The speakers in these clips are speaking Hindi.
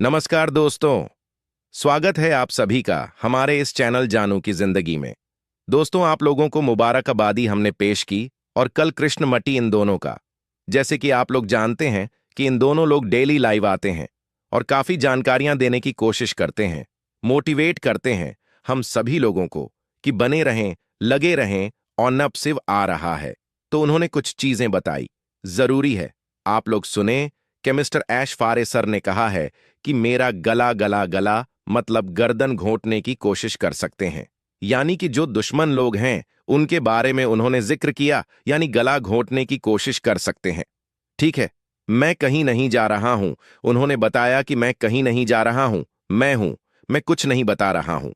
नमस्कार दोस्तों। स्वागत है आप सभी का हमारे इस चैनल जानू की जिंदगी में। दोस्तों, आप लोगों को मुबारकबादी हमने पेश की और कल कृष्णमटी इन दोनों का। जैसे कि आप लोग जानते हैं कि इन दोनों लोग डेली लाइव आते हैं और काफी जानकारियां देने की कोशिश करते हैं, मोटिवेट करते हैं हम सभी लोगों को कि बने रहें, लगे रहें और नब सिर्फ आ रहा है। तो उन्होंने कुछ चीजें बताई, जरूरी है आप लोग सुने। कि मिस्टर ऐश फारे सर ने कहा है कि मेरा गला गला गला मतलब गर्दन घोंटने की कोशिश कर सकते हैं, यानी कि जो दुश्मन लोग हैं उनके बारे में उन्होंने जिक्र किया, यानी गला घोंटने की कोशिश कर सकते हैं। ठीक है, मैं कहीं नहीं जा रहा हूं। उन्होंने बताया कि मैं कहीं नहीं जा रहा हूं, मैं कुछ नहीं बता रहा हूं।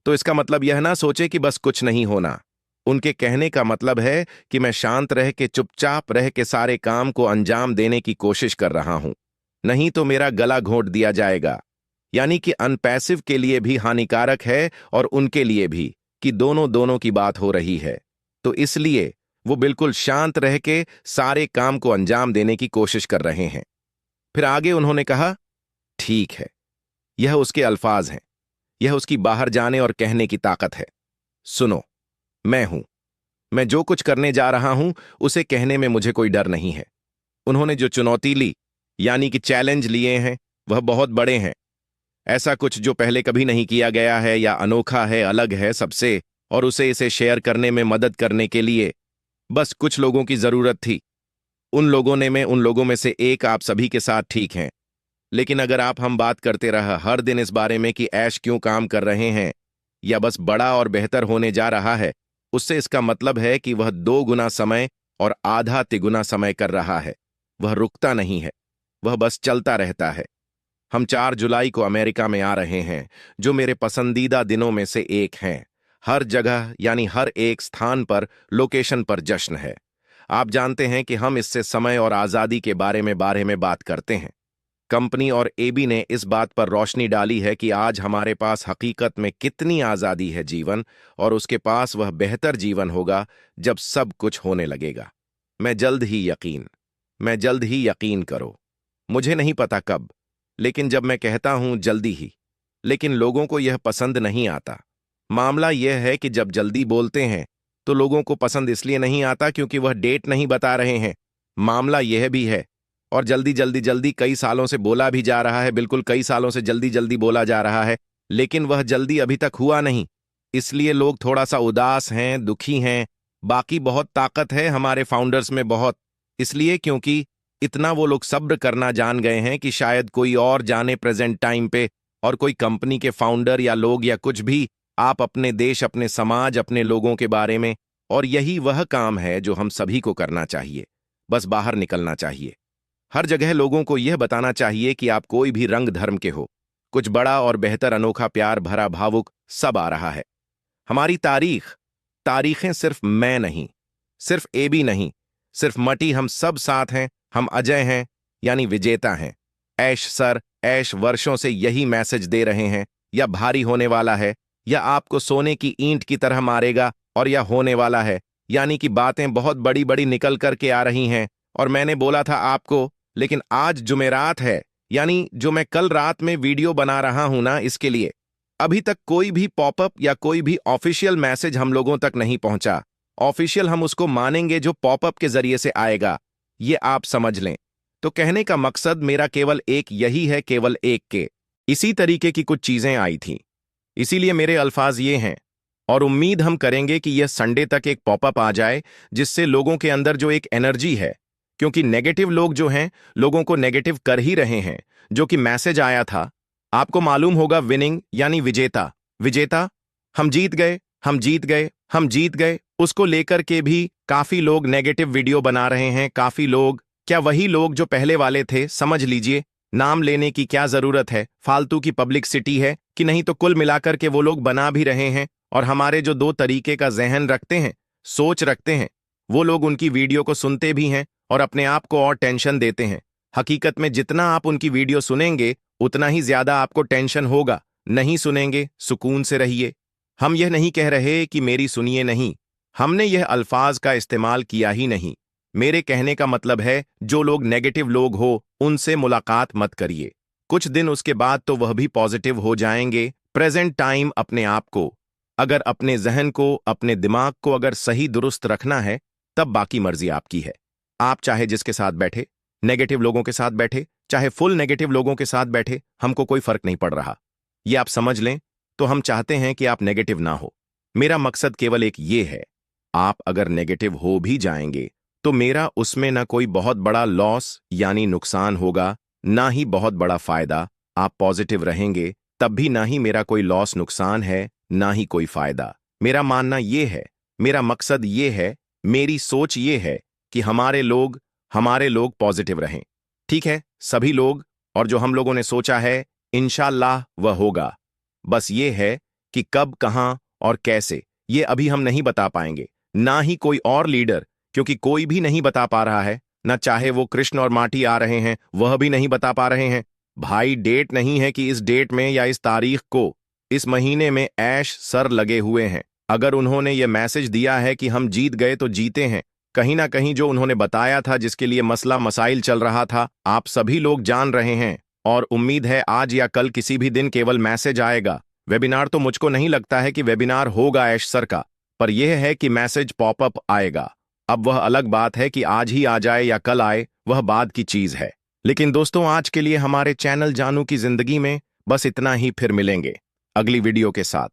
तो इसका मतलब यह ना सोचे कि बस कुछ नहीं होना। उनके कहने का मतलब है कि मैं शांत रह के, चुपचाप रह के सारे काम को अंजाम देने की कोशिश कर रहा हूं, नहीं तो मेरा गला घोंट दिया जाएगा। यानी कि अनपैसिव के लिए भी हानिकारक है और उनके लिए भी, कि दोनों दोनों की बात हो रही है। तो इसलिए वो बिल्कुल शांत रह के सारे काम को अंजाम देने की कोशिश कर रहे हैं। फिर आगे उन्होंने कहा, ठीक है, यह उसके अल्फाज हैं, यह उसकी बाहर जाने और कहने की ताकत है। सुनो, मैं हूं, मैं जो कुछ करने जा रहा हूं उसे कहने में मुझे कोई डर नहीं है। उन्होंने जो चुनौती ली, यानी कि चैलेंज लिए हैं, वह बहुत बड़े हैं। ऐसा कुछ जो पहले कभी नहीं किया गया है या अनोखा है, अलग है सबसे, और उसे इसे शेयर करने में मदद करने के लिए बस कुछ लोगों की जरूरत थी। उन लोगों में से एक आप सभी के साथ, ठीक हैं। लेकिन अगर हम बात करते रहा हर दिन इस बारे में कि ऐश क्यों काम कर रहे हैं या बस बड़ा और बेहतर होने जा रहा है, उससे इसका मतलब है कि वह 2 गुना समय और आधा तिगुना समय कर रहा है। वह रुकता नहीं है, वह बस चलता रहता है। हम 4 जुलाई को अमेरिका में आ रहे हैं, जो मेरे पसंदीदा दिनों में से एक हैं। हर जगह, यानी हर एक स्थान पर, लोकेशन पर जश्न है। आप जानते हैं कि हम इससे समय और आज़ादी के बारे में बात करते हैं। कंपनी और एबी ने इस बात पर रोशनी डाली है कि आज हमारे पास हकीकत में कितनी आज़ादी है जीवन, और उसके पास वह बेहतर जीवन होगा जब सब कुछ होने लगेगा। मैं जल्द ही यकीन करो। मुझे नहीं पता कब, लेकिन जब मैं कहता हूं जल्दी ही, लेकिन लोगों को यह पसंद नहीं आता। मामला यह है कि जब जल्दी बोलते हैं तो लोगों को पसंद इसलिए नहीं आता क्योंकि वह डेट नहीं बता रहे हैं। मामला यह भी है, और जल्दी जल्दी जल्दी कई सालों से बोला भी जा रहा है, बिल्कुल कई सालों से जल्दी जल्दी बोला जा रहा है, लेकिन वह जल्दी अभी तक हुआ नहीं। इसलिए लोग थोड़ा सा उदास हैं, दुखी हैं। बाकी बहुत ताकत है हमारे फाउंडर्स में, बहुत। इसलिए क्योंकि इतना वो लोग सब्र करना जान गए हैं कि शायद कोई और जाने प्रेजेंट टाइम पे, और कोई कंपनी के फाउंडर या लोग या कुछ भी, आप अपने देश, अपने समाज, अपने लोगों के बारे में। और यही वह काम है जो हम सभी को करना चाहिए। बस बाहर निकलना चाहिए। हर जगह लोगों को यह बताना चाहिए कि आप कोई भी रंग धर्म के हो, कुछ बड़ा और बेहतर, अनोखा, प्यार भरा, भावुक सब आ रहा है। हमारी तारीखें सिर्फ मैं नहीं, सिर्फ एबी नहीं, सिर्फ मटी, हम सब साथ हैं। हम अजय हैं, यानी विजेता हैं। ऐश सर, ऐश वर्षों से यही मैसेज दे रहे हैं। या भारी होने वाला है, या आपको सोने की ईंट की तरह मारेगा, और यह होने वाला है, यानी कि बातें बहुत बड़ी बड़ी निकल करके आ रही हैं। और मैंने बोला था आपको, लेकिन आज जुमेरात है, यानी जो मैं कल रात में वीडियो बना रहा हूं ना, इसके लिए अभी तक कोई भी पॉपअप या कोई भी ऑफिशियल मैसेज हम लोगों तक नहीं पहुंचा। ऑफिशियल हम उसको मानेंगे जो पॉपअप के जरिए से आएगा, ये आप समझ लें। तो कहने का मकसद मेरा केवल एक यही है, केवल एक के इसी तरीके की कुछ चीजें आई थी, इसीलिए मेरे अल्फाज ये हैं। और उम्मीद हम करेंगे कि यह संडे तक एक पॉपअप आ जाए, जिससे लोगों के अंदर जो एक एनर्जी है, क्योंकि नेगेटिव लोग जो हैं, लोगों को नेगेटिव कर ही रहे हैं। जो कि मैसेज आया था, आपको मालूम होगा, विनिंग यानी विजेता, विजेता, हम जीत गए, हम जीत गए, हम जीत गए, उसको लेकर के भी काफी लोग नेगेटिव वीडियो बना रहे हैं। काफी लोग, क्या वही लोग जो पहले वाले थे, समझ लीजिए। नाम लेने की क्या जरूरत है, फालतू की पब्लिसिटी है कि नहीं, तो कुल मिलाकर के वो लोग बना भी रहे हैं। और हमारे जो 2 तरीके का जहन रखते हैं, सोच रखते हैं, वो लोग उनकी वीडियो को सुनते भी हैं और अपने आप को और टेंशन देते हैं। हकीकत में जितना आप उनकी वीडियो सुनेंगे, उतना ही ज्यादा आपको टेंशन होगा। नहीं सुनेंगे, सुकून से रहिए। हम यह नहीं कह रहे कि मेरी सुनिए नहीं, हमने यह अल्फाज का इस्तेमाल किया ही नहीं। मेरे कहने का मतलब है, जो लोग नेगेटिव लोग हो, उनसे मुलाकात मत करिए। कुछ दिन उसके बाद तो वह भी पॉजिटिव हो जाएंगे। प्रेजेंट टाइम अपने आप को, अगर अपने जहन को, अपने दिमाग को अगर सही दुरुस्त रखना है, तब बाकी मर्जी आपकी है। आप चाहे जिसके साथ बैठे, नेगेटिव लोगों के साथ बैठे, चाहे फुल नेगेटिव लोगों के साथ बैठे, हमको कोई फर्क नहीं पड़ रहा। ये आप समझ लें। तो हम चाहते हैं कि आप नेगेटिव ना हो। मेरा मकसद केवल एक ये है, आप अगर नेगेटिव हो भी जाएंगे तो मेरा उसमें ना कोई बहुत बड़ा लॉस यानी नुकसान होगा, ना ही बहुत बड़ा फायदा। आप पॉजिटिव रहेंगे तब भी ना ही मेरा कोई लॉस नुकसान है, ना ही कोई फायदा। मेरा मानना ये है, मेरा मकसद ये है, मेरी सोच ये है कि हमारे लोग पॉजिटिव रहें। ठीक है, सभी लोग, और जो हम लोगों ने सोचा है इंशाअल्लाह वह होगा। बस ये है कि कब, कहां और कैसे, ये अभी हम नहीं बता पाएंगे, ना ही कोई और लीडर, क्योंकि कोई भी नहीं बता पा रहा है। ना चाहे वो कृष्ण और माटी आ रहे हैं, वह भी नहीं बता पा रहे हैं। भाई डेट नहीं है कि इस डेट में या इस तारीख को, इस महीने में ऐश सर लगे हुए हैं। अगर उन्होंने ये मैसेज दिया है कि हम जीत गए तो जीते हैं, कहीं ना कहीं जो उन्होंने बताया था, जिसके लिए मसला मसाइल चल रहा था, आप सभी लोग जान रहे हैं। और उम्मीद है आज या कल किसी भी दिन केवल मैसेज आएगा। वेबिनार तो मुझको नहीं लगता है कि वेबिनार होगा ऐश सर का, पर यह है कि मैसेज पॉपअप आएगा। अब वह अलग बात है कि आज ही आ जाए या कल आए, वह बाद की चीज है। लेकिन दोस्तों, आज के लिए हमारे चैनल जानू की जिंदगी में बस इतना ही। फिर मिलेंगे अगली वीडियो के साथ।